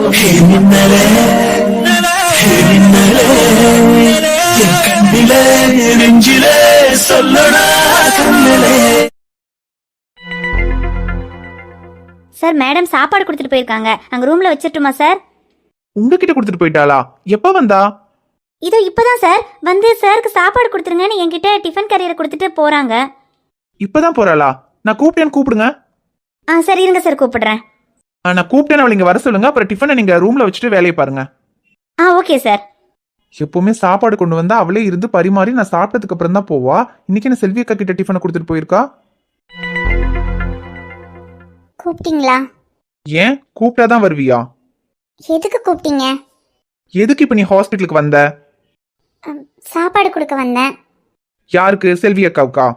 மின்னலே மின்னலே என் கண்ணிலே நெஞ்சிலே சொல்லடா கண்ணிலே. சார் மேடம் சாப்பாடு கொடுத்துட்டு போயிருக்காங்க, அங்க ரூம்ல வச்சிட்டுமா சார்? உங்ககிட்ட கொடுத்துட்டு போயிட்டாளா? எப்ப வந்தா? இதோ இப்பதான் சார் வந்து சாருக்கு சாப்பாடு கொடுத்துருங்கன்னு என்கிட்ட டிஃபன் கரியரை கொடுத்துட்டு போறாங்க. இப்பதான் போறாளா? நான் கூப்பிட்டேன்னு கூப்பிடுங்க. சரி இருங்க சார் கூப்பிடுறேன். நான் கூப்பிட்டேன்னு அவளை இங்க வர சொல்லுங்க. அப்புறம் டிஃபனை நீங்க ரூம்ல வச்சுட்டு வேலையை பாருங்க. Okay sir. எப்பவுமே சாப்பாடு கொண்டு வந்தா அவளே இருந்து பரிமாறி நான் சாப்பிட்டதுக்கு அப்புறம் தான் போவா. இன்னைக்கு என்ன செல்வி அக்கா கிட்ட டிஃபனை கொடுத்துட்டு போயிருக்கா? கூப்பிட்டீங்களா? ஏன் கூப்பிட்டாதான் வருவியா? எதுக்கு கூப்பிட்டீங்க? எதுக்கு இப்ப நீ ஹாஸ்பிட்டலுக்கு வந்த? சாப்பாடு கொடுக்க வந்தேன். யாருக்கு? செல்வி அக்காவுக்கா?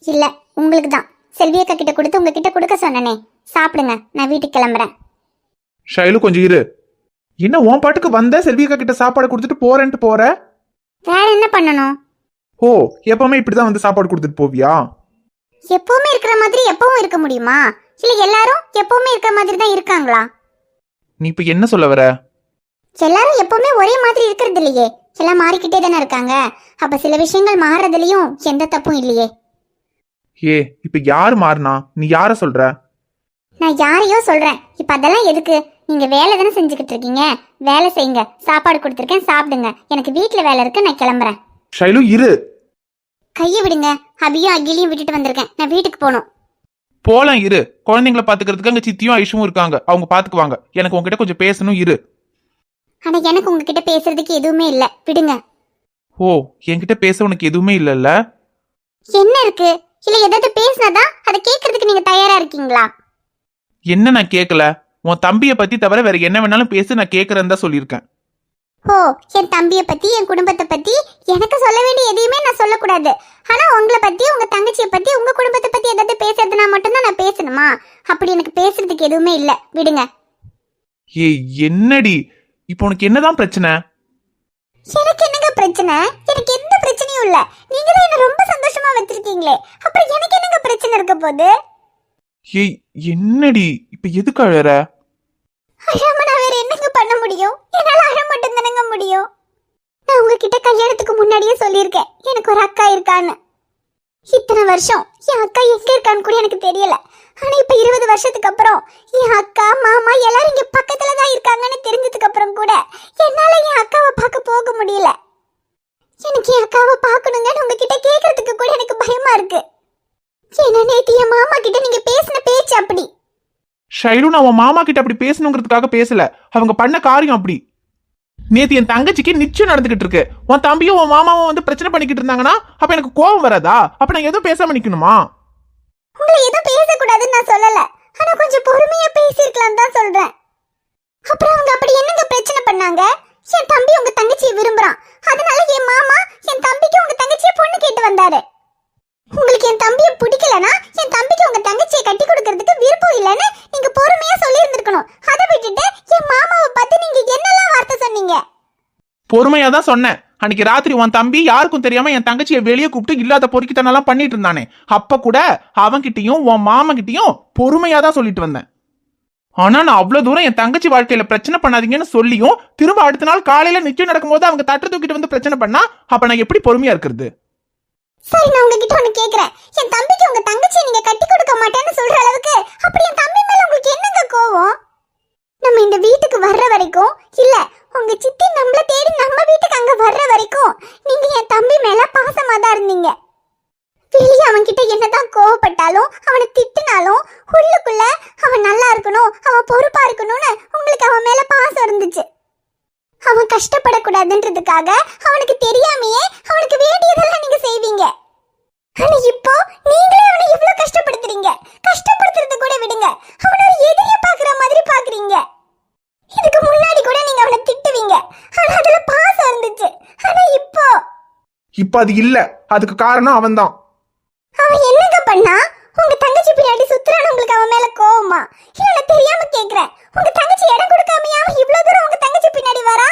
இல்ல உங்களுக்கு தான். செல்வி அக்கா கிட்ட கொடுத்து உங்ககிட்ட கொடுக்க சொன்னனே. சாப்பிடுங்க, நான் வீட்டுக்கு கிளம்புறேன். ஷைலு கொஞ்சம் இரு. என்ன உன் பாட்டுக்கு வந்த செல்வி அக்கா கிட்ட சாப்பாடு கொடுத்துட்டு போறேன்ட்டு போற? வேற என்ன பண்ணணும்? ஓ, எப்பவுமே இப்படிதான் வந்து சாப்பாடு கொடுத்துட்டு போவியா? எப்பவுமே இருக்கிற மாதிரி எப்பவும் இருக்க முடியுமா? இல்ல எல்லாரும் எப்பவுமே இருக்கிற மாதிரி தான் இருக்காங்களா? நீ இப்ப என்ன சொல்ல வர? எல்லாரும் எப்பவுமே ஒரே மாதிரி இருக்கிறது இல்லையே, எல்லாம் மாறிக்கிட்டே தானே இருக்காங்க. அப்ப சில விஷயங்கள் மாறதுலயும் எந்த தப்பும் இல்லையே. ஏ, இப்ப யாரு மாறினா? நீ யார சொல்ற? நான் யாரையோ சொல்றேன். இப்ப அதெல்லாம் எதுக்கு? நீங்க வேலை தானே செஞ்சுக்கிட்டு இருக்கீங்க, வேலை செய்யுங்க. சாப்பாடு கொடுத்துருக்கேன், சாப்பிடுங்க. எனக்கு வீட்டுல வேலை இருக்கு, நான் கிளம்புறேன். ஷைலு இரு. கையை விடுங்க. அபியும் அகிலையும் விட்டுட்டு வந்திருக்கேன், நான் வீட்டுக்கு போகணும். போலாம் இரு. குழந்தைங்களை பாத்துக்கிறதுக்கு அங்க சித்தியும் ஐஷும் இருக்காங்க, அவங்க பாத்துக்குவாங்க. எனக்கு உங்ககிட்ட கொஞ்சம் பேசணும், இரு. ஆனா எனக்கு உங்ககிட்ட பேசுறதுக்கு எதுவுமே இல்ல, விடுங்க. ஓ, என்கிட்ட பேச உனக்கு எதுவுமே இல்லல்ல? என்ன இருக்கு? இல்ல ஏதாவது பேசினாதான் அதை கேட்கறதுக்கு நீங்க தயாரா இருக்கீங்களா? என்ன நான் கேட்கல? உன் தம்பியை பத்தி தவிர வேற என்ன வேணாலும் பேசு, நான் கேட்கறேன்னு தான் சொல்லியிருக்கேன். ஓ, என் தம்பியை பத்தி என் குடும்பத்தை பத்தி எனக்கு சொல்ல வேண்டிய எதையுமே நான் சொல்லக்கூடாது. ஆனா உங்களை பத்தி உங்க தங்கச்சியை பத்தி உங்க குடும்பத்தை பத்தி ஏதாவது பேசுறதுனா மட்டும்தான் நான் பேசணுமா? அப்படி எனக்கு பேசுறதுக்கு எதுவுமே இல்ல, விடுங்க. ஏய் என்னடி இப்போ உனக்கு என்னதான் பிரச்சனை? எனக்கு என்னங்க பிரச்சனை? எனக்கு எந்த பிரச்சனையும் இல்ல. நீங்க தான் என்ன ரொம்ப சந்தோஷமா வச்சிருக்கீங்களே, அப்புறம் எனக்கு என்னங்க பிரச்சனை இருக்க போகுது? ஏய் என்னடி இப்ப எதுக்கு அழற? அழாம நான் வேற என்னங்க பண்ண முடியும்? என்னால அழ மட்டும் தானங்க முடியும். நான் உங்ககிட்ட கல்யாணத்துக்கு முன்னாடியே சொல்லியிருக்கேன் எனக்கு ஒரு அக்கா இருக்கான்னு. இத்தனை வருஷம் என் அக்கா எங்க இருக்கான்னு கூட எனக்கு தெரியல. ஆனா இப்ப 20 வருஷத்துக்கு அப்புறம் என் அக்கா மாமா எல்லாரும் இங்க பக்கத்துல தான் இருக்காங்கன்னு தெரிஞ்சதுக்கு அப்புறம் கூட என்னால என் அக்காவை பார்க்க போக முடியல. எனக்கு என் அக்காவை பார்க்கணுங்கன்னு உங்ககிட்ட கேட்கறதுக்கு கூட எனக்கு பயமா இருக்கு. ஏன்னா நேத்து என் மாமா கிட்ட நீங்க பேசின பேச்சு அப்படி. ஷைலு, நான் உன் மாமா கிட்ட அப்படி பேசணுங்கிறதுக்காக பேசல, அவங்க பண்ண காரியம் அப்படி. நேத்து என் தங்கச்சிக்கு நிச்சயம் நடந்துகிட்டு இருக்கு. உன் தம்பியும் உன் மாமாவும் வந்து பிரச்சனை பண்ணிக்கிட்டு இருந்தாங்கன்னா அப்ப எனக்கு கோபம் வராதா? அப்ப நான் எதுவும் பேசாம நிக்கணுமா? உங்களை எதுவும் பேசக்கூடாதுன்னு நான் சொல்லல, ஆனா கொஞ்சம் பொறுமையா பேசிருக்கலாம் தான் சொல்றேன். அப்புறம் அவங்க அப்படி என்னங்க பிரச்சனை பண்ணாங்க? என் தம்பி உங்க தங்கச்சியை விரும்புறான், அதனால என் மாமா என் தம்பிக்கு உங்க தங்கச்சியை பொண்ணு கேட்டு வந்தாரு. உங்களுக்கு என் தம்பியை பிடிக்கலனா என் தம்பிக்கு உங்க தங்கச்சியை கட்டி கொடுக்கறதுக்கு விருப்பம் இல்லைன்னு நீங்க பொறுமையா சொல்லி இருந்திருக்கணும். அதை விட்டுட்டு என் மாமாவை பத்தி நீங்க என்னெல்லாம் வார்த்தை சொன்னீங்க? பொறுமையா தான் சொன்னேன். அன்னைக்கு ராத்திரி உன் தம்பி யாருக்கும் தெரியாம என் தங்கச்சியை வெளியே கூப்பிட்டு இல்லாத பொறுக்கித்தனெல்லாம் பண்ணிட்டு இருந்தானே, அப்ப கூட அவன்கிட்டயும் உன் மாமா கிட்டயும் பொறுமையா தான் சொல்லிட்டு வந்தேன். ஆனா நான் அவ்வளவு தூரம் என் தங்கச்சி வாழ்க்கையில பிரச்சனை பண்ணாதீங்கன்னு சொல்லியும் திரும்ப அடுத்த நாள் காலையில நிச்சயம் நடக்கும்போது அவங்க தட்டு தூக்கிட்டு வந்து பிரச்சனை பண்ணா அப்ப நான் எப்படி பொறுமையா இருக்கிறது? சரி, நான் உங்ககிட்ட ஒண்ணு கேக்குறேன். என் தம்பிக்கு உங்க தங்கச்சியை நீங்க கட்டி கொடுக்க மாட்டேன்னு சொல்ற அளவுக்கு அப்படி என் தம்பி மேல உங்களுக்கு என்னங்க கோவம்? நம்ம இந்த வீட்டுக்கு வர்ற வரைக்கும், இல்ல உங்க சித்தி நம்மள தேடி நம்ம வீட்டுக்கு அங்க வர்ற வரைக்கும் நீங்க என் தம்பி மேல பாசமா தான் இருந்தீங்க. வெளியே அவன் கிட்ட என்னதான் கோவப்பட்டாலும் அவனை திட்டினாலும் உள்ளுக்குள்ள அவன் நல்லா இருக்கணும், அவன் பொறுப்பா இருக்கணும்னு உங்களுக்கு அவன் மேல பாசம் இருந்துச்சு. அவன் கஷ்டப்படக்கூடாதுன்றதுக்காக அவனுக்கு தெரியாமையே அவனுக்கு வேண்டியதெல்லாம் நீங்க செய்வீங்க. ஆனா இப்போ நீங்களே அவனை இவ்வளவு கஷ்டப்படுத்துறீங்க. கஷ்டப்படுத்துறது கூட விடுங்க, அவனை ஒரு எதிரியை பாக்குற மாதிரி பாக்குறீங்க. இதுக்கு முன்னாடி கூட நீங்க அவனை திட்டுவீங்க, ஆனா அதுல பாசம் இருந்துச்சு. ஆனா இப்போ அது இல்ல. அதுக்கு காரணம் அவன்தான். அவன் என்னங்க பண்ணா? உங்க தங்கச்சி பின்னாடி சுத்துறான்னு உங்களுக்கு அவன் மேல கோவமா? இல்ல நான் தெரியாம கேக்குறேன், உங்க தங்கச்சி இடம் கொடுக்காம அவன் இவ்வளவு தூரம் உங்க தங்கச்சி பின்னாடி வரா?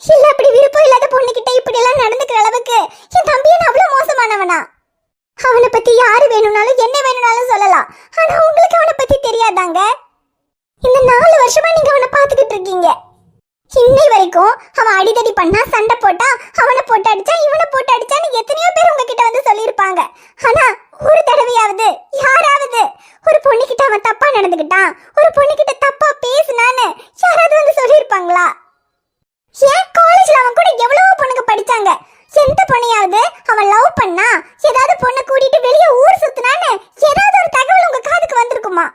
இல்ல அப்படி விருப்பம் இல்லாத பொண்ணு கிட்ட இப்படி எல்லாம் நடந்துக்கிற அளவுக்கு என் தம்பி என்ன அவ்வளவு மோசமானவனா? அவனை பத்தி யாரு வேணும்னாலும் என்ன வேணும்னாலும் சொல்லலாம், ஆனா உங்களுக்கு அவனை பத்தி தெரியாதாங்க? இந்த 4 வருஷமா நீங்க அவனை பாத்துக்கிட்டு இருக்கீங்க. இன்னை வரைக்கும் அவன் அடிதடி பண்ணா, சண்டை போட்டா, அவனை போட்டு அடிச்சா, இவனை போட்டு அடிச்சான்னு எத்தனையோ பேர் உங்ககிட்ட வந்து சொல்லியிருப்பாங்க. ஆனா ஒரு தடவையாவது யாராவது ஒரு பொண்ணுகிட்ட அவன் தப்பா நடந்துக்கிட்டான், ஒரு பொண்ணுகிட்ட தப்பா பேசினான்னு யாராவது வந்து சொல்லியிருப்பாங்களா? ஏன் காலேஜ்ல அவன் கூட எவ்வளவோ பொண்ணுங்க படிச்சாங்க. எந்த பொண்ணையாவது அவன் லவ் பண்ணா, ஏதாவது பொண்ணை கூட்டிட்டு வெளியே ஊர் சுத்தினான்னு ஏதாவது ஒரு தகவல் உங்க காதுக்கு வந்திருக்குமா?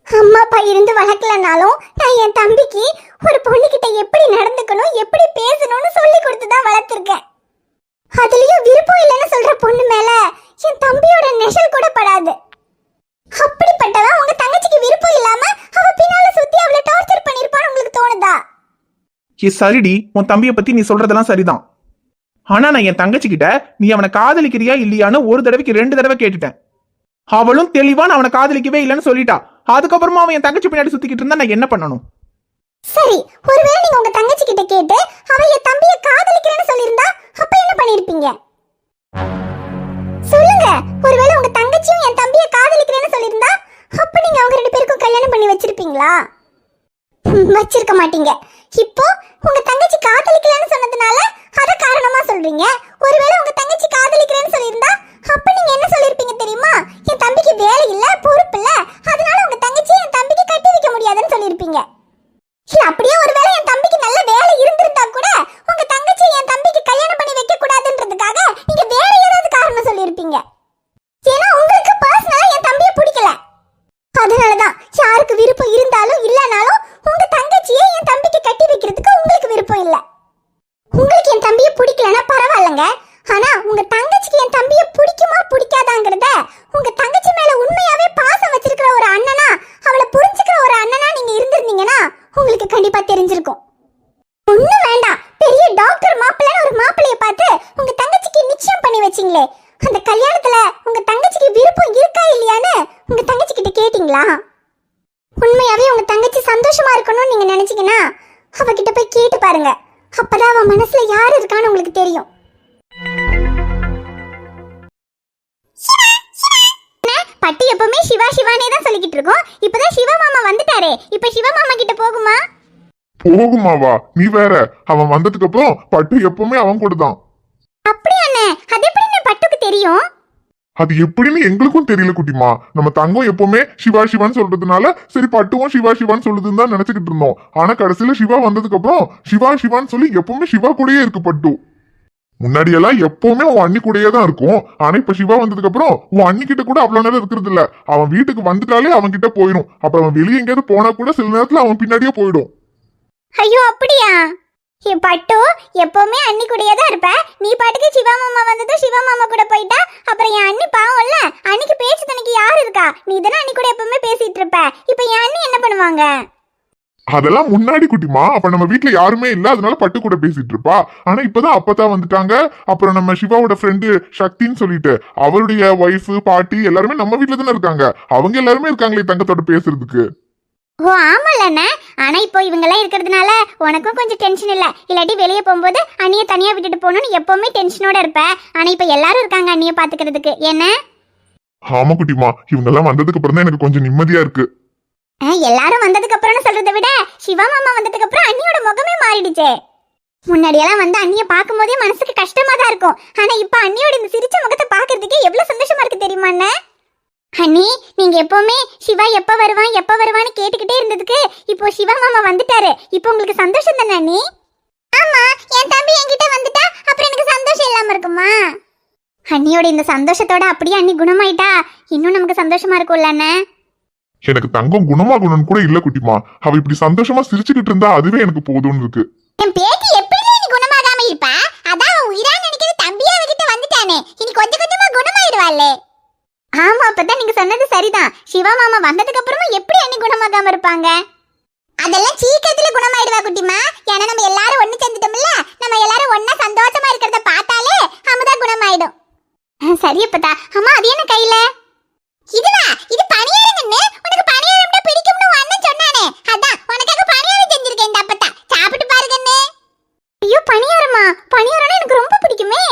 அம்மா அப்பா இருந்து வளர்க்கலனாலும் நான் என் தம்பிக்கு ஒரு பொண்ணுகிட்ட எப்படி நடந்துக்கணும், எப்படி பேசணும்னு சொல்லி கொடுத்துதான் வளர்த்திருக்கேன். அதுலயும் விருப்பம் இல்லைன்னு சொல்ற பொண்ணு மேல என் தம்பியோட நெஷல் கூட படாது. அப்படிப்பட்டவன் உங்க தங்கச்சிக்கு விருப்பம் இல்லாம அவ பின்னால சுத்தி அவளை டார்ச்சர் பண்ணிருப்பான்னு உங்களுக்கு தோணுதா? சரிடி, உன் தம்பிய பத்தி நீ சொல்றதெல்லாம் சரிதான். ஆனா நான் என் தங்கச்சி கிட்ட நீ அவனை காதலிக்கிறியா இல்லையான்னு ஒரு தடவைக்கு 2 தடவை கேட்டுட்டேன். அவளும் தெளிவா நான் அவனை காதலிக்கவே இல்லைன்னு சொல்லிட்டா. அதுக்கப்புறமா அவன் என் தங்கச்சி பின்னாடி சுத்திக்கிட்டு இருந்தா நான் என்ன பண்ணணும்? சரி, ஒருவேளை நீங்க உங்க தங்கச்சி கிட்ட கேட்டு அவ என் தம்பியை காதலிக்கிறேன்னு சொல்லியிருந்தா அப்ப என்ன பண்ணிருப்பீங்க? சொல்லுங்க. ஒருவேளை உங்க தங்கச்சியும் என் தம்பியை காதலிக்கிறேன்னு சொல்லியிருந்தா அப்ப நீங்க அவங்க 2 பேருக்கும் கல்யாணம் பண்ணி வச்சிருப்பீங்களா? வச்சிருக்க மாட்டீங்க. இப்போ உங்க தங்கச்சி காதலிக்கலன்னு சொன்னதுனால அத காரணமா சொல்றீங்க. ஒருவேளை உங்க தங்கச்சி காதலிக்கிறேன்னு சொல்லியிருந்தா அப்ப நீங்க என்ன சொல்லிருப்பீங்க தெரியுமா? என் தம்பிக்கு வேலை இல்ல, பொறுப்பு இல்ல, அதனால உங்க தங்கச்சி என் தம்பிக்கு கட்டி வைக்க முடியாதுன்னு சொல்லிருப்பீங்க. இல்ல அப்படியே ஒருவேளை என் தம்பிக்கு நல்ல வேலை இருந்திருந்தா கூட உங்க தங்கச்சி என் தம்பிக்கு கல்யாணம் பண்ணி வைக்க கூடாதுன்றதுக்காக நீங்க வேற ஏதாவது காரணம் சொல்லிருப்பீங்க. ஏன்னா உங்களுக்கு பர்சனலா என் தம்பியை பிடிக்கல. அதனாலதான் யாருக்கு விருப்பம் இருந்தாலும் இல்லனாலும் உங்க தங்கச்சியை என் தம்பிக்கு கட்டி வைக்கிறதுக்கு உங்களுக்கு விருப்பம் இல்ல. உங்களுக்கு என் தம்பியை பிடிக்கலன்னா பரவாயில்லைங்க. ஆனா உங்க தங்கச்சிக்கு என் தம்பியை பிடிக்குமா பிடிக்காதாங்கிறத உங்க தங்கச்சி மேல உண்மையாவே பாசம் வச்சிருக்கிற ஒரு அண்ணனா, அவளை புரிஞ்சுக்கிற ஒரு அண்ணனா நீங்க இருந்திருந்தீங்கன்னா உங்களுக்கு கண்டிப்பா தெரிஞ்சிருக்கும். ஒண்ணும் வேண்டாம், பெரிய டாக்டர் மாப்பிள்ளைன்னு ஒரு மாப்பிள்ளைய பார்த்து உங்க தங்கச்சிக்கு நிச்சயம் பண்ணி வச்சீங்களே, அந்த கல்யாணத்துல உங்க தங்கச்சிக்கு விருப்பம் இருக்கா இல்லையான்னு உங்க தங்கச்சி கிட்ட கேட்டீங்களா? உண்மையாவே உங்க தங்கச்சி சந்தோஷமா இருக்கணும்னு நீங்க நினைச்சீங்கன்னா அவகிட்ட போய் கேட்டு பாருங்க. அப்பதான் அவன் மனசுல யார் இருக்கான்னு உங்களுக்கு தெரியும். பட்டி எப்பவுமே சிவா சிவானே தான் சொல்லிக்கிட்டு இருக்கோம். இப்பதான் சிவா மாமா வந்துட்டாரே, இப்ப சிவா மாமா கிட்ட போகுமா? போகுமாவா? நீ வேற. அவன் வந்ததுக்கு அப்புறம் பட்டு எப்பவுமே அவன் கூட தான். அப்படியாண்ணே? அது எப்படி பட்டுக்கு தெரியும்? அது எப்படின்னு எங்களுக்கும் தெரியல குட்டிமா. நம்ம தங்கம் எப்பவுமே சிவா சிவான்னு சொல்றதுனால சரி பட்டுவும் சிவா சிவான்னு சொல்லுதுன்னு தான் நினைச்சுக்கிட்டு இருந்தோம். ஆனா கடைசியில சிவா வந்ததுக்கு அப்புறம் சிவா சிவான்னு சொல்லி எப்பவுமே சிவா கூடயே இருக்கு பட்டு. முன்னாடி எல்லாம் எப்பவுமே உன் அண்ணி கூடயே தான் இருக்கும். ஆனா இப்ப சிவா வந்ததுக்கு அப்புறம் உன் அண்ணி கிட்ட கூட அவ்வளவு நேரம் இருக்கிறது இல்ல. அவன் வீட்டுக்கு வந்துட்டாலே அவன் கிட்ட போயிடும். அப்புறம் அவன் வெளியே எங்கேயாவது போனா கூட சில நேரத்துல அவன் பின்னாடியே போயிடும். ஐயோ அப்படியா? என் பட்டு எப்பவுமே அண்ணி கூடயே தான் இருப்ப. நீ பாட்டுக்கு சிவா மாமா வந்ததும் சிவா மாமா கூட போயிட்டா அப்புறம் என் அண்ணி பாவம்ல. அன்னைக்கு பேச்சு தனக்கு யார் இருக்கா? நீ தானே அண்ணி கூட எப்பவுமே பேசிட்டு இருப்ப. இப்ப என் அண்ணி என்ன பண்ணுவாங்க? அதெல்லாம் முன்னாடி குட்டிமா. அப்ப நம்ம வீட்டுல யாருமே இல்ல, அதனால பட்டு கூட பேசிட்டு இருப்பா. ஆனா இப்பதான் அப்பதான் வந்துட்டாங்க. அப்புறம் நம்ம சிவாவோட ஃப்ரெண்டு சக்தின்னு சொல்லிட்டு அவருடைய ஒய்ஃப் பாட்டி எல்லாருமே நம்ம வீட்டுல தானே இருக்காங்க. அவங்க எல்லாருமே இருக்காங்களே தங்கத்தோட பேசுறதுக்கு. ஓ ஆமாலண்ணே. ஆனா இப்போ இவங்க எல்லாம் இருக்கிறதுனால உனக்கும் கொஞ்சம் டென்ஷன் இல்ல. இல்லாட்டி வெளியே போகும்போது அண்ணியை தனியா விட்டுட்டு போகணும்னு எப்பவுமே டென்ஷனோட இருப்ப. ஆனா இப்ப எல்லாரும் இருக்காங்க அண்ணியை பாத்துக்கிறதுக்கு. என்ன? ஆமா குட்டிமா, இவங்க எல்லாம் வந்ததுக்கு அப்புறம் தான் எனக்கு கொஞ்சம் நிம்மதியா இருக்கு. எல்லாரும் வந்ததுக்கு அப்புறம் சொல்றதை விட சிவா மாமா வந்ததுக்கு அப்புறம் அண்ணியோட முகமே மாறிடுச்சே. முன்னாடியெல்லாம் வந்து அண்ணியை பார்க்கும் போதே மனசுக்கு கஷ்டமா தான் இருக்கும். ஆனா இப்ப அண்ணியோட இந்த சிரிச்ச முகத்தை பாக்குறதுக்கே எவ்வளவு சந்தோஷமா இருக்கு தெரியுமா? அண்ணி, நீங்க எப்பவுமே சிவா எப்ப வருவான்னு கேட்டுக்கிட்டே இருந்ததுக்கு இப்போ சிவா மாமா வந்துட்டாரு. இப்போ உங்களுக்கு சந்தோஷம் தானே அண்ணி? ஆமா, என் தம்பி என்கிட்ட வந்துட்டா அப்புறம் எனக்கு சந்தோஷம் இல்லாம இருக்குமா? அண்ணியோட இந்த சந்தோஷத்தோட அப்படியே அண்ணி குணமாயிட்டா இன்னும் நமக்கு சந்தோஷமா இருக்கும்ல அண்ணே. எனக்கு தங்கம் குணமாகணும்னு கூட இல்ல குட்டிமா. அவ இப்படி சந்தோஷமா சிரிச்சுக்கிட்டு இருந்தா அதுவே எனக்கு போதும்னு இருக்கு. என் பேத்தி எப்படி நீ குணமாகாம இருப்பா? அதான் உயிரா நினைக்கிறது தம்பியா அவகிட்ட வந்துட்டானே, இனி கொஞ்சம் கொஞ்சமா குணமாயிடுவாளே. ஆமா, அப்பதான் நீங்க சொன்னது சரிதான். சிவா மாமா வந்ததுக்கு அப்புறமா எப்படி அண்ணி குணமாகாம இருப்பாங்க? அதெல்லாம் சீக்கிரத்துல குணமாயிடுவா குட்டிமா. ஏன்னா நம்ம எல்லாரும் ஒண்ணு சேர்ந்துட்டோம்ல. நம்ம எல்லாரும் ஒண்ணா சந்தோஷமா இருக்கிறத பார்த்தாலே அமுதா குணமாயிடும். சரி அப்பதா. அம்மா அது என்ன கையில? இதுவா? இது பணியாரங்கன்னு. உனக்கு பணியாரம்னா பிடிக்கும்னு உன் அண்ணன் சொன்னானே, அதான் உனக்காக பணியாரம் செஞ்சிருக்கேன் இந்த அப்பத்தா. சாப்பிட்டு பாருங்கன்னு. ஐயோ பணியாரமா? பணியாரம்னா எனக்கு ரொம்ப பிடிக்குமே.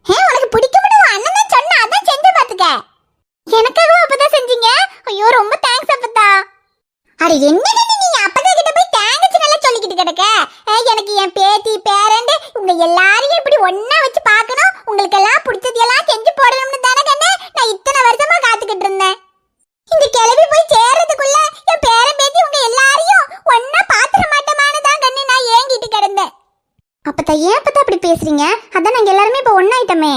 உனக்கு பிடிக்கும்னு உன் அண்ணன் தான் சொன்னா, அதான் செஞ்சு பாத்துக்க. எனக்காகவும் அப்பதான் செஞ்சீங்க? ஐயோ ரொம்ப தேங்க்ஸ் அப்பத்தா. அட என்ன நீங்க அப்பதா கிட்ட போய் தேங்கச்சி நல்லா சொல்லிக்கிட்டு கிடக்க? எனக்கு என் பேத்தி பேரண்ட் உங்க எல்லாரையும் இப்படி ஒண்ணா வச்சு பார்க்கணும், உங்களுக்கு எல்லாம் பிடிச்சதெல்லாம் செஞ்சு போடணும்னு தானே கண்ணே நான் இத்தனை வருஷமா காத்துக்கிட்டு இருந்தேன். இந்த கிளவி போய் சேர்றதுக்குள்ள என் பேரன் பேத்தி உங்க எல்லாரையும் ஒண்ணா பாத்திர மாட்டமானு தான் கண்ணே நான் ஏங்கிட்டு கிடந்தேன். அப்பதா ஏன் அப்பதா அப்படி பேசுறீங்க? அதான் நாங்க எல்லாருமே இப்ப ஒண்ணாயிட்டமே.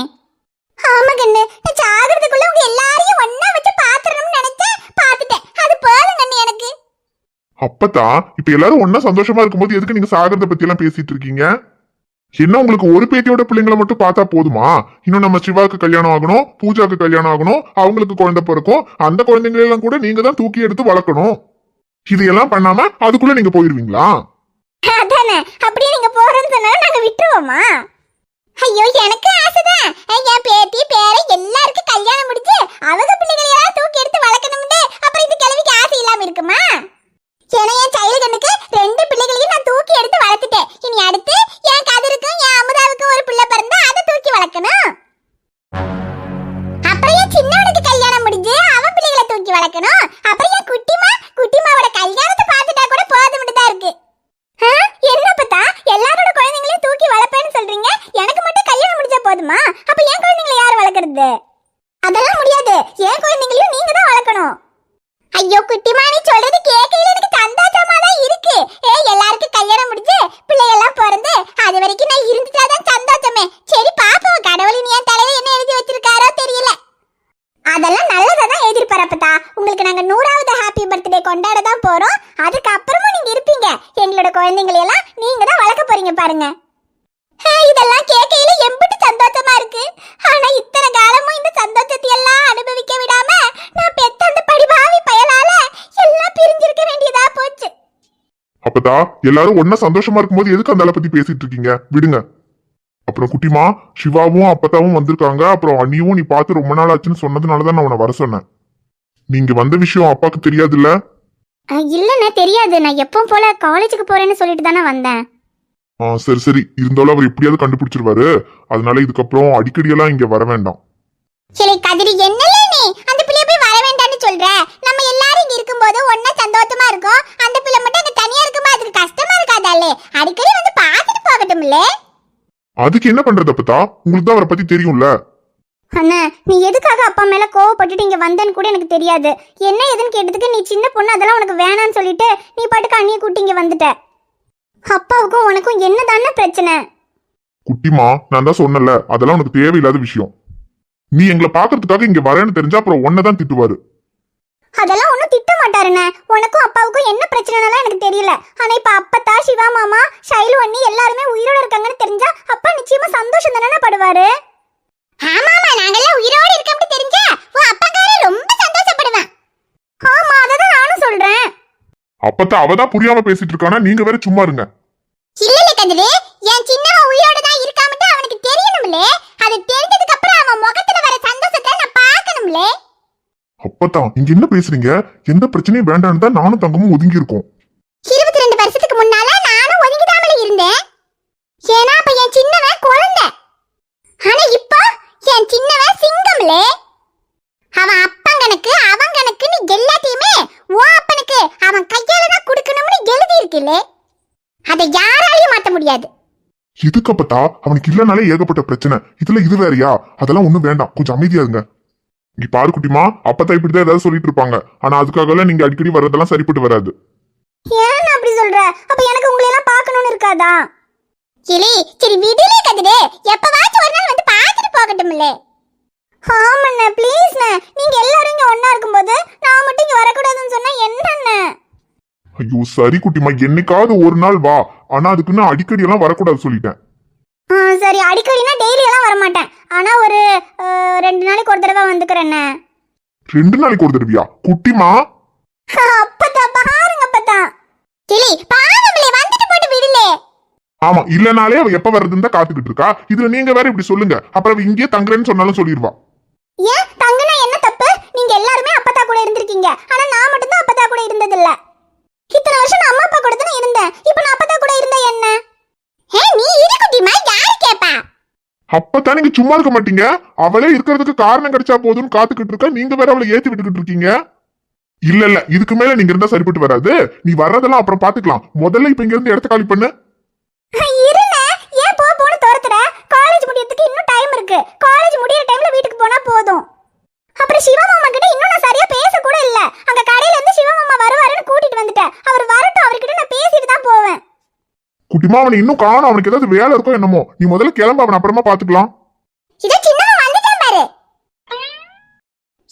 ஆமா கண்ணு, நான் சாகிறதுக்குள்ள உங்க எல்லாரையும் ஒண்ணா வச்சு பாத்துறணும்னு நினைச்சேன், பாத்துட்டேன். அது போதும் கண்ணு எனக்கு. அப்பதான் இப்ப எல்லாரும் ஒன்னா சந்தோஷமா இருக்கும்போது எதுக்கு நீங்க சாகிறத பத்தி எல்லாம் பேசிட்டு இருக்கீங்க? என்ன உங்களுக்கு ஒரு பேட்டியோட பிள்ளைங்களை மட்டும் பார்த்தா போதுமா? இன்னும் நம்ம சிவாவுக்கு கல்யாணம் ஆகணும், பூஜாக்கு கல்யாணம் ஆகணும், அவங்களுக்கு குழந்தை பிறக்கும். அந்த குழந்தைங்களெல்லாம் கூட நீங்க தான் தூக்கி எடுத்து வளர்க்கணும். இதையெல்லாம் பண்ணாம அதுக்குள்ள நீங்க போயிருவீங்களா? அதானே, அப்படியே நீங்க போறேன்னு சொன்னா நாங்க விட்டுருவோமா? ஐயோ எனக்கு ஆசைதான். என் பேத்தி பேர எல்லாருக்கும் கல்யாணம் முடிச்சு அவங்க பிள்ளைகளை எல்லாம் தூக்கி எடுத்து வளர்க்கணும்னு. அப்புறம் இந்த கிழவிக்கு ஆசை இல்லாம இருக்குமா? ஏன்னா என் சைல்டுகனுக்கு 2 பிள்ளைகளையும் நான் தூக்கி எடுத்து வளர்த்துட்டேன். இனி அடுத்து என் கதிருக்கும் என் அமுதாவுக்கும் ஒரு பிள்ளை பிறந்தா அதை தூக்கி வளர்க்கணும். அப்புறம் என் சின்னவனுக்கு கல்யாணம் முடிஞ்சு அவன் பிள்ளைகளை தூக்கி வளர்க்கணும். அப்புறம் என் குட்டிமாவோட கல்யாணத்தை பார்த்துட்டா கூட போதும்னு தான் இருக்கு. என்ன பார்த்தா எல்லாரோட குழந்தைங்களையும் தூக்கி வளர்ப்பேன்னு சொல்றீங்க, எனக்கு மட்டும் கல்யாணம் முடிஞ்சா போதுமா? அப்ப என் குழந்தைங்களை யார் வளர்க்கறது? அதெல்லாம் முடியாது, என் குழந்தைங்களையும் நீங்க தான் வளர்க்கணும். ஐயோ குட்டிமா, நீ சொல்றது கேட்கையில எனக்கு சந்தோஷமா தான் இருக்கு. எல்லாருக்கும் கல்யாணம் முடிஞ்சு பிள்ளைகள்லாம் பிறந்து அது வரைக்கும் நான் இருந்துட்டாதான் சந்தோஷமே. சரி பாப்போம், கடவுள் நீ என் தலையில என்ன எழுதி வச்சிருக்காரோ தெரியல. அதெல்லாம் நல்லதா தான் எதிர்பார்ப்பதா. உங்களுக்கு நாங்க 100வது ஹாப்பி பர்த்டே கொண்டாட தான் போறோம். அதுக்கப்புறமும் நீங்க இருப்பீங்க. எங்களோட குழந்தைங்களை எல்லாம் நீங்க தான் வளர்க்க போறீங்க பாருங்க. இதெல்லாம் கேட்கையில எம்பிட்டு சந்தோஷமா இருக்கு. ஆனா இத்தனை காலமும் இந்த சந்தோஷத்தை எல்லாம் அனுபவிக்க விடாம நான் பெத்த அந்த படிபாவி பயலால எல்லாம் பிரிஞ்சிருக்க வேண்டியதா போச்சு. அப்பதா எல்லாரும் ஒன்னா சந்தோஷமா இருக்கும்போது எதுக்கு அந்த பத்தி பேசிட்டு இருக்கீங்க? விடுங்க. அப்புறம் குட்டிமா, சிவாவும் அப்பதாவும் வந்திருக்காங்க. அப்புறம் அண்ணியும் நீ பார்த்து ரொம்ப நாள் ஆச்சுன்னு சொன்னதுனாலதான் நான் உன்னை வர சொன்னேன். நீங்க வந்த விஷயம் அப்பாக்கு தெரியாதுல்ல? இல்லண்ணே தெரியாது. நான் எப்பவும் போல காலேஜுக்கு போறேன்னு சொல்லிட்டு தானே வந்தேன். சரி சரி, இருந்தாலும் அவர் எப்படியாவது கண்டுபிடிச்சிருவாரு. அதனால இதுக்கப்புறம் அடிக்கடி எல்லாம் இங்க வர வேண்டாம். சரி கதிரி, என்னல நீ அந்த பிள்ளை போய் வர வேண்டாம்னு சொல்ற? நம்ம எல்லாரும் இங்க இருக்கும்போது ஒண்ணா சந்தோஷமா இருக்கும். அந்த பிள்ளை மட்டும் அங்க தனியா இருக்குமா? அதுக்கு கஷ்டமா இருக்காதாலே? அடிக்கடி வந்து பாத்துட்டு போகட்டும்ல. அதுக்கு என்ன பண்றது அப்பதா? உங்களுக்கு தான் அவரை பத்தி தெரியும்ல. அண்ணா, நீ எதுக்காக அப்பா மேல கோவப்பட்டுட்டு இங்க வந்தேன்னு கூட எனக்கு தெரியாது. என்ன எதுன்னு கேட்டதுக்கு நீ சின்ன பொண்ணு, அதெல்லாம் உனக்கு வேணான்னு சொல்லிட்டு நீ பாட்டுக்கு அண்ணியை கூட்டி இங்க வந்துட்ட. அப்பாவுக்கும் உனக்கும் என்னதானே பிரச்சனை? குட்டிமா, நான் தான் சொன்னல, அதெல்லாம் உனக்கு தேவையில்லாத விஷயம். நீ எங்களை பாக்குறதுக்காக இங்க வரேன்னு தெரிஞ்சா அப்புறம் ஒன்னதான் திட்டுவாரு. அதெல்லாம் ஒன்னும் திட்ட மாட்டாருண்ணே. உனக்கும் அப்பாவுக்கும் என்ன பிரச்சனைனால எனக்கு தெரியல. ஆனா இப்ப அப்பத்தா, சிவா மாமா, ஷைலு அண்ணி எல்லாருமே உயிரோட இருக்காங்கன்னு தெரிஞ்சா அப்பா நிச்சயமா சந்தோஷம் தானே படுவாரு. ஆமாமா, நாங்கெல்லாம் உயிரோட இருக்கோம்னு தெரிஞ்சா உன் அப்பாக்கார ரொம்ப சந்தோஷப்படுவான். ஆமா, அததான் நானும் சொல்றேன். அப்பதான் அவதான் புரியாம பேசிட்டு இருக்கானா? நீங்க வேற சும்மா இருங்க. இல்ல கதிரு, என் சின்னவன் உயிரோட தான் இருக்காமட்டு அவனுக்கு தெரியணும்ல. அது தெரிஞ்சதுக்கு அப்புறம் அவன் முகத்துல வர சந்தோஷத்தை நான் பார்க்கணும்ல. அப்பதான் இங்க என்ன பேசுறீங்க? எந்த பிரச்சனையும் வேண்டான்னு தான் நானும் தங்கமும் ஒதுங்கி இருக்கோம். 22 வருஷத்துக்கு முன்னால நானும் ஒதுங்கிடாமல இருந்தேன். ஏன்னா அப்ப என் சின்னவன் குழந்தை. ஆனா இப்போ என் சின்னவன் சிங்கம்ல. அவன் அப்பன் கணக்கு அவன் கணக்குன்னு எல்லாத்தையுமே உன் அப்பனுக்கு அவன் கையால தான் கொடுக்கணும்னு எழுதி இருக்குல்ல. அதை யாராலையும் மாத்த முடியாது. எதுக்கு அப்பத்தா? அவனுக்கு இல்லனாலே ஏகப்பட்ட பிரச்சனை. இதுல இது வேறயா? அதெல்லாம் ஒண்ணும் வேண்டாம், கொஞ்சம் அமைதியா இருங்க. இங்க பாரு குட்டிமா, அப்பத்தா இப்படிதான் ஏதாவது சொல்லிட்டு இருப்பாங்க. ஆனா அதுக்காக நீங்க அடிக்கடி வர்றதெல்லாம் சரிப்பட்டு வராது. ஏன் அப்படி சொல்ற? அப்ப எனக்கு உங்களை எல்லாம் பார்க்கணும்னு இருக்காதா? கிளி, சரி விடுலே கதிரே, எப்பவாச்சும் ஒரு நாள் வந்து பார்த்துட்டு போகட்டும்ல. ஆமண்ணே, ப்ளீஸ்ண்ணே, நீங்க எல்லாரும் இங்க ஒண்ணா இருக்கும்போது நான் மட்டும் இங்க வரக்கூடாதுன்னு சொன்னா என்னண்ணே? ஐயோ சரி குட்டிமா, என்னைக்காவது ஒரு நாள் வா. ஆனா அதுக்குன்னு அடிக்கடி எல்லாம் வரக்கூடாது சொல்லிட்டேன். சரி, அடிக்கடினா டெய்லி எல்லாம் வர மாட்டேன். ஆனா ஒரு 2 நாளைக்கு ஒரு தடவை வந்துக்கிறேண்ணே. 2 நாளைக்கு ஒரு தடவையா குட்டிமா? அப்பதா பாருங்க அப்பதா. கிளி, பாவம்லே வந்துட்டு போட்டு விடுலே. ஆமா, இல்லனாலே அவ எப்ப வர்றதுன்னு தான் காத்துக்கிட்டு இருக்கா. இதுல நீங்க வேற இப்படி சொல்லுங்க, அப்புறம் இங்கேயே தங்குறேன்னு சொன்னாலும் சொல்லிடுவா. ஏன் தங்குனா என்ன தப்பு? நீங்க எல்லாருமே அப்பதா கூட இருந்திருக்கீங்க. ஆனா நான் மட்டும் தான் அப்பதா கூட இருந்தது இல்ல. இத்தனை வருஷம் நான் அம்மா அப்பா கூட தான் இருந்தேன். இப்போ நான் அப்பதா கூட இருந்தா என்ன? நீ இரு குட்டிமா, யாரு கேப்பா? அப்பதான் நீங்க சும்மா இருக்க மாட்டீங்க. அவளே இருக்கிறதுக்கு காரணம் கிடைச்சா போதும்னு காத்துக்கிட்டு இருக்கா. நீங்க வேற அவளை ஏத்தி விட்டுக்கிட்டு இருக்கீங்க. இல்ல இல்ல இதுக்கு மேல நீங்க இருந்தா சரிப்பட்டு வராது. நீ வர்றதெல்லாம் அப்புறம் பாத்துக்கலாம். முதல்ல இப்ப இங்க இருந்து இடத்த காலி பண்ணு. இருங்க, ஏன் போன்னு துரத்துற? காலேஜ் முடியறதுக்கு இன்னும் டைம் இருக்கு. காலேஜ் முடியற டைம்ல வீட்டுக்கு போனா போதும். அப்புறம் சிவமாமா கிட்ட இன்னும் நான் சரியா பேச கூட இல்ல. அங்க கடையில இருந்து சிவமாமா வருவாருன்னு கூட்டிட்டு வந்துட்டேன். அவர் வரட்டும், அவர்கிட்ட நான் பேசிட்டு தான் போவேன். குட்டிமா அவனை இன்னும் காணும். அவனுக்கு ஏதாவது வேலை இருக்கோ என்னமோ. நீ முதல்ல கிளம்ப, அவன் அப்புறமா பாத்துக்கலாம். இதோ சின்னவன் வந்துட்டான் பாரு.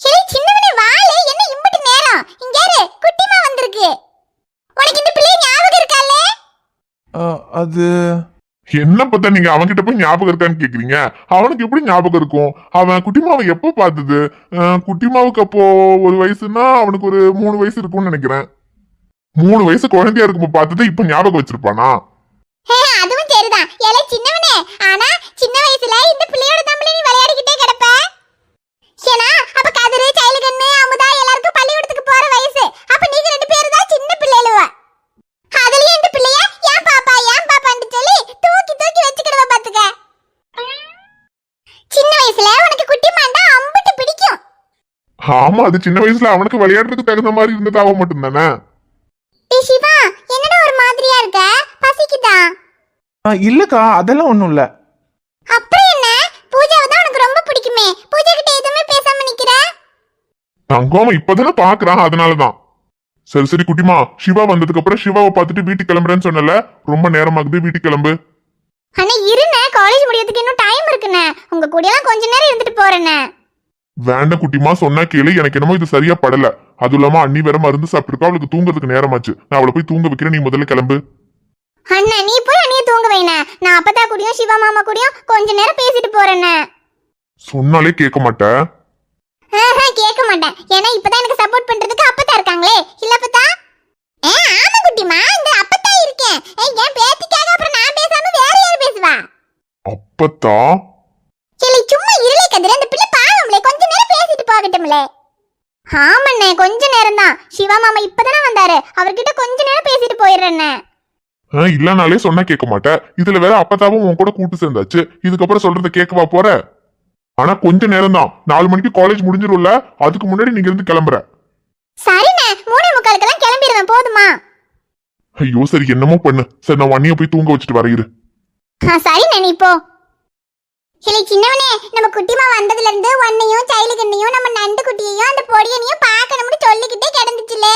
சரி சின்னவனே வாளே, என்ன இம்புட்டு நேரம்? இங்க இரு, குட்டிமா வந்திருக்கு. உனக்கு இந்த பிள்ளை ஞாபகம் இருக்கால? அது என்ன பத்தா நீங்க அவன்கிட்ட போய் ஞாபகம் இருக்கான்னு கேக்குறீங்க? அவனுக்கு எப்படி ஞாபகம் இருக்கும்? அவன் குட்டிமாவை எப்போ பார்த்தது? குட்டிமாவுக்கு அப்போ 1 வயசுன்னா அவனுக்கு ஒரு 3 வயசு இருக்கும்னு நினைக்கிறேன். 3 வயசு குழந்தையா இருக்கும்போது பார்த்தது இப்ப ஞாபகம் வச்சிருப்பானா? அதுவும் சரிதான். ஏலே சின்னவனே, ஆனா சின்ன வயசுல இந்த பிள்ளையோட தம்பில நீ விளையாடிக்கிட்டே கிடப்ப. ஏனா அப்ப கதிரு, சைலகண்ணு, அமுதா எல்லாருக்கும் பள்ளிக்கூடத்துக்கு போற வயசு. அப்ப நீங்க 2 பேரும் தான் சின்ன பிள்ளைகளுவ. அதுலயே இந்த பிள்ளைய ஏன் பாப்பான்னு சொல்லி தூக்கி தூக்கி வச்சுக்கிடுவ பாத்துக்க. சின்ன வயசுல உனக்கு குட்டி மாண்டா அம்புட்டு பிடிக்கும். ஆமா, அது சின்ன வயசுல அவனுக்கு விளையாடுறதுக்கு தகுந்த மாதிரி இருந்தது அவன் மட்டும் தானே. சிவா, என்னடா ஒரு மாதிரியா இருக்க? பசிக்குதா? இல்லக்கா, அதெல்லாம் ஒண்ணும் இல்ல. அப்புறம் என்ன? பூஜாவை தான் உனக்கு ரொம்ப பிடிக்குமே. பூஜா கிட்ட எதுவுமே பேசாம நிக்கிற? தங்காம இப்பதானே பாக்குறான், அதனாலதான். சரி சரி குட்டிமா, சிவா வந்ததுக்கு அப்புறம் சிவாவை பார்த்துட்டு வீட்டுக்கு கிளம்புறேன்னு சொன்னல. ரொம்ப நேரமாகுது, வீட்டுக்கு கிளம்பு. அண்ணா இருண்ணே, காலேஜ் முடியறதுக்கு இன்னும் டைம் இருக்குண்ணே. உங்க கூட எல்லாம் கொஞ்ச நேரம் இருந்துட்டு போறேண்ணே. வேண்டாம் குட்டிமா, சொன்னா கேளு. எனக்கு என்னமோ இது சரியா படல. அதுவும் இல்லாம அண்ணி வேற மருந்து சாப்பிட்டுருக்கா. அவளுக்கு தூங்குறதுக்கு நேரமாச்சு. நான் அவளை போய் தூங்க வைக்கிறேன். நீ முதல்ல கிளம்பு. அண்ணா நீ போய் அண்ணிய தூங்க வைண்ணே. நான் அப்பத்தா கூடயும் சிவா மாமா கூடயும் கொஞ்ச நேரம் பேசிட்டு போறேண்ணே. சொன்னாலே கேட்க மாட்டேன். கேட்க மாட்டேன். ஏன்னா இப்பதான் எனக்கு சப்போர்ட் பண்றதுக்கு அப்பத்தா இருக்காங்களே. இல்ல அப்பத்தா? ஆமா குட்டிமா, இந்த அப்பத்தா இருக்கேன். என் பேத்திக்காக அப்புறம் நான் பேசாம வேற யார் பேசுவா? அப்பத்தா இல்லை சும்மா இருளே கதிர, அந்த பிள்ளை பாவம்லே, கொஞ்ச நேரம் பேசிட்டு போகட்டும்லே. ஆமாண்ணே, கொஞ்ச நேரம் தான். சிவா மாமா இப்பதானே வந்தாரு. அவர்கிட்ட கொஞ்ச நேரம் பேசிட்டு போயிடுறேண்ணே. இல்லனாலே சொன்னா கேட்க மாட்டேன். இதுல வேற அப்பத்தாவும் உன் கூட கூட்டு சேர்ந்தாச்சு. இதுக்கப்புறம் சொல்றத கேட்கவா போற? ஆனா கொஞ்ச நேரம் தான். 4 மணிக்கு காலேஜ் முடிஞ்சிரும்ல. அதுக்கு முன்னாடி நீங்க இருந்து கிளம்புற. சரிண்ணே, 3:45 கிளம்பிடுவேன். போதுமா? ஐயோ சரி, என்னமோ பண்ணு. சரி, நான் அண்ணிய போய் தூங்க வச்சுட்டு வரையிரு. சரிண்ணே, நீ போ. இல்லை சின்னவனே, நம்ம குட்டிமா வந்ததுல இருந்து ஒன்னையும் சைலுகண்ணையும் நம்ம நண்டு குட்டியையும் அந்த பொடியனையும் பார்க்கணும்னு சொல்லிக்கிட்டே கிடந்துச்சுலே.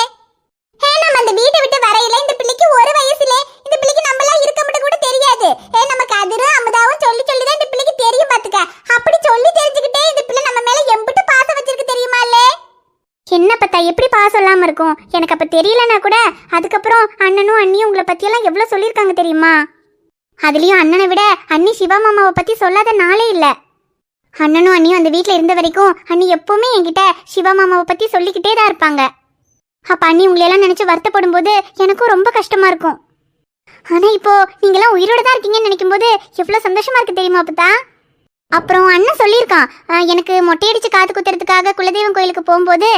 நம்ம அந்த வீட்டை விட்டு வரையில இந்த பிள்ளைக்கு 1 வயசுல. இந்த பிள்ளைக்கு நம்மளாம் இருக்க மட்டும் கூட தெரியாது. நம்ம கதிரு அமுதாவும் சொல்லி சொல்லிதான் இந்த பிள்ளைக்கு தெரியும் பாத்துக்க. அப்படி சொல்லி தெரிஞ்சுக்கிட்டே இந்த பிள்ளை நம்ம மேல எம்பிட்டு பாசம் வச்சிருக்கு தெரியுமாலே. என்ன பத்தா, எப்படி பாசம் இல்லாம இருக்கும்? எனக்கு அப்ப தெரியலனா கூட அதுக்கப்புறம் அண்ணனும் அண்ணியும் உங்களை பத்தியெல்லாம் எவ்வளவு சொல்லியிருக்காங்க தெரியுமா? அதுலயும் அண்ணனை விட அண்ணி சிவா மாமாவை பத்தி சொல்லாத நாளே இல்ல. அண்ணனும் அண்ணியும் அந்த வீட்டுல இருந்த வரைக்கும் அண்ணி எப்பவுமே என்கிட்ட சிவா மாமாவை பத்தி சொல்லிக்கிட்டே தான் இருப்பாங்க. அப்ப அண்ணி உங்களையெல்லாம் நினைச்சு வருத்தப்படும் போது எனக்கும் ரொம்ப கஷ்டமா இருக்கும். ஆனா இப்போ நீங்கெல்லாம் உயிரோட தான் இருக்கீங்கன்னு நினைக்கும் போது எவ்வளவு சந்தோஷமா இருக்கு தெரியுமா அப்பதா? அப்புறம் அண்ணன் சொல்லியிருக்கான், எனக்கு மொட்டையடிச்சு காது குத்துறதுக்காக குலதெய்வம் கோயிலுக்கு போகும்போது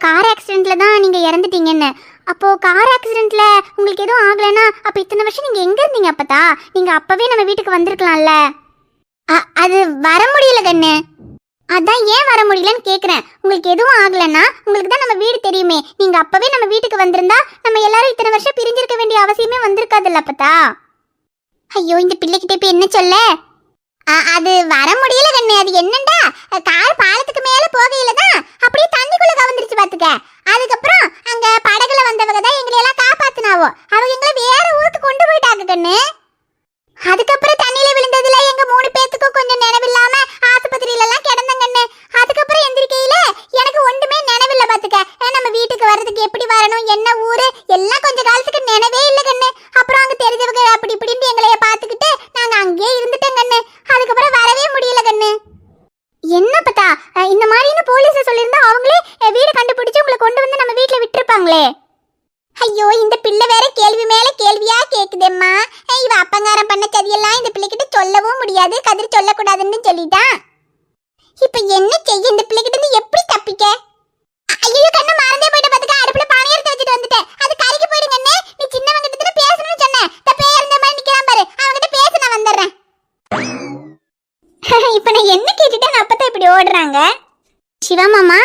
கார் ஆக்சிடென்ட்ல தான் நீங்க இறந்துட்டீங்கன்னு. அப்போ கார் ஆக்சிடென்ட்ல உங்களுக்கு எதுவும் ஆகலைன்னா அப்ப இத்தனை வருஷம் நீங்க எங்க இருந்தீங்க அப்பதா? நீங்க அப்பவே நம்ம வீட்டுக்கு வந்திருக்கலாம்ல. அது வர முடியல கண்ணு. அதான் ஏன் வர முடியலன்னு கேக்குறேன். உங்களுக்கு எதுவும் ஆகலைன்னா உங்களுக்கு தான் நம்ம வீடு தெரியுமே. நீங்க அப்பவே நம்ம வீட்டுக்கு வந்திருந்தா நம்ம எல்லாரும் இத்தனை வருஷம் பிரிஞ்சிருக்க வேண்டிய அவசியமே வந்திருக்காதுல்ல அப்பதா? ஐயோ, இந்த பிள்ளைகிட்ட இப்ப என்ன சொல்ல? அது வர முடியல கண்ணு. அது என்னண்டா, கார் பாலத்துக்கு மேல போகையில தான் அப்படியே தண்ணிக்குள்ள கவர்ந்துருச்சு பாத்துக்க. அதுக்கப்புறம் அங்க படகுல வந்தவங்க தான் எங்களை எல்லாம் காப்பாத்துனாவோ. அவங்க எங்களை வேற ஊருக்கு கொண்டு போயிட்டாங்க கண்ணு. அதுக்கப்புறம் தண்ணியில விழுந்ததுல எங்க 3 பேத்துக்கும் கொஞ்சம் நினைவில்லாம ஆஸ்பத்திரியில எல்லாம் கிடந்தங்கன்னு. அதுக்கப்புறம் எந்திரிக்கையில எனக்கு ஒன்றுமே நினைவில்ல பாத்துக்க. நம்ம வீட்டுக்கு வர்றதுக்கு எப்படி வரணும், என்ன ஊரு எல்லாம் கொஞ்ச காலத்துக்கு நினைவே இல்லை கண்ணு. அப்புறம் அங்க தெரிஞ்சவங்க அப்படி இப்படின்னு எங்களைய பாத்துக்கிட்டு நாங்க அங்கேயே இருந்துட்டோம் கண்ணு. அதுக்கப்புறம் வரவே முடியல கண்ணு. என்ன பத்தா, இந்த மாதிரின்னு போலீஸ் சொல்லியிருந்தா அவங்களே வீடு கண்டுபிடிச்சு உங்களை கொண்டு வந்து நம்ம வீட்டுல விட்டுருப்பாங்களே. ஐயோ, இந்த பிள்ளை வேற கேள்வி மேல கேள்வியா கேக்குதேம்மா. இவ அப்பங்காரம் பண்ண சதியெல்லாம் இந்த பிள்ளைகிட்ட சொல்லவும் முடியாது, கதிர் சொல்லக்கூடாதுன்னு சொல்லிட்டான். இப்ப என்ன செய்ய? இந்த பிள்ளைகிட்ட இருந்து எப்படி தப்பிக்க? ஐயோ கண்ணு, மறந்தே போயிட்ட பாத்துக்க. அடுப்புல பானை எடுத்து வச்சுட்டு வந்துட்டேன். அது கறிக்கு போயிடுங்க அண்ணே. நீ சின்னவங்க கிட்ட பேசணும்னு சொன்னேன். தப்பே இருந்த மாதிரி நிக்கிறான் பாரு. அவங்கிட்ட பேச நான் வந்துடுறேன். இப்ப நான் என்ன கேட்டுட்டேன்? அப்பதான் இப்படி ஓடுறாங்க. சிவா மாமா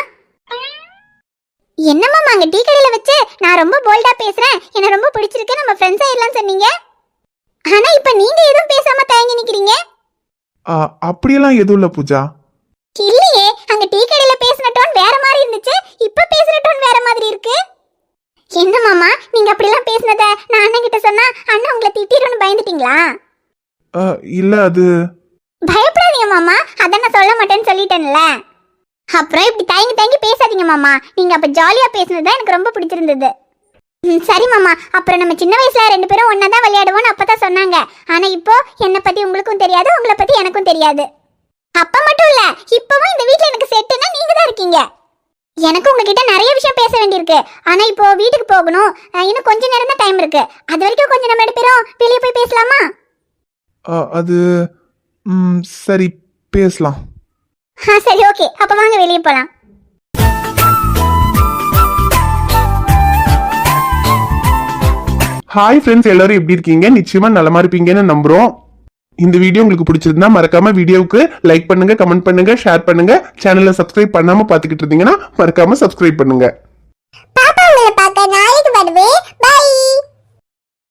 என்ன மாமா அங்க டீ கடையில வச்சு நான் ரொம்ப போல்டா பேசுறேன், என்ன ரொம்ப பிடிச்சிருக்கு, நம்ம ஃப்ரெண்ட்ஸ் ஆயிடலாம் சொன்னீங்க. ஆனா இப்ப நீங்க எதுவும் பேசாம தயங்கி நிக்கிறீங்க. அப்படியெல்லாம் எதுவும் இல்ல பூஜா. இல்லையே, அங்க டீ கடையில பேசின டோன் வேற மாதிரி இருந்துச்சு, இப்ப பேசுற டோன் வேற மாதிரி இருக்கு. என்ன மாமா நீங்க அப்படிலாம் பேசினத நான் அண்ணன் கிட்ட சொன்னா அண்ணன் உங்களை திட்டிடுன்னு பயந்துட்டீங்களா? இல்ல அது பயப்படாதீங்க மாமா, அதான் நான் சொல்ல மாட்டேன்னு சொல்லிட்டேன்ல. அப்புறம் இப்படி தயங்கி பேசாதீங்க மாமா, நீங்க அப்ப ஜாலியா பேசுனது எனக்கு ரொம்ப பிடிச்சிருந்தது. சரி மாமா, அப்புறம் நம்ம சின்ன வயசுல 2 பேரும் ஒன்னா தான் விளையாடுவோம்னு அப்பதான் சொன்னாங்க. ஆனா இப்போ என்னை பத்தி உங்களுக்கும் தெரியாது, உங்களை பத்தி எனக்கும் தெரியாது. அப்ப மட்டும் இல்ல, இப்பவும் இந்த வீட்ல எனக்கு செட்டுன்னா நீங்க தான் இருக்கீங்க. எனக்கு உங்ககிட்ட நிறைய விஷயம் பேச வேண்டியிருக்கு. ஆனா இப்போ வீட்டுக்கு போகணும், இன்னும் கொஞ்ச நேரம் தான் டைம் இருக்கு. அது வரைக்கும் கொஞ்சம் நம்ம 2 பேரும் வெளியே போய் பேசலாமா? அது சரி பேசலாம். சரி ஓகே, அப்ப வாங்க வெளியே போலாம். ஹாய் ஃப்ரெண்ட்ஸ், எல்லாரும் எப்படி இருக்கீங்க? நிச்சயமா நலமா இருப்பீங்கன்னு நம்புறோம். இந்த வீடியோ உங்களுக்கு பிடிச்சிருந்தா மறக்காம வீடியோவுக்கு லைக் பண்ணுங்க, கமெண்ட் பண்ணுங்க, ஷேர் பண்ணுங்க. சேனலை சப்ஸ்கிரைப் பண்ணாம பாத்துக்கிட்டு இருந்தீங்கன்னா மறக்காம சப்ஸ்கிரைப் பண்ணுங்க. பாப்பா உங்களை பார்க்க நாளைக்கு வருவேன்.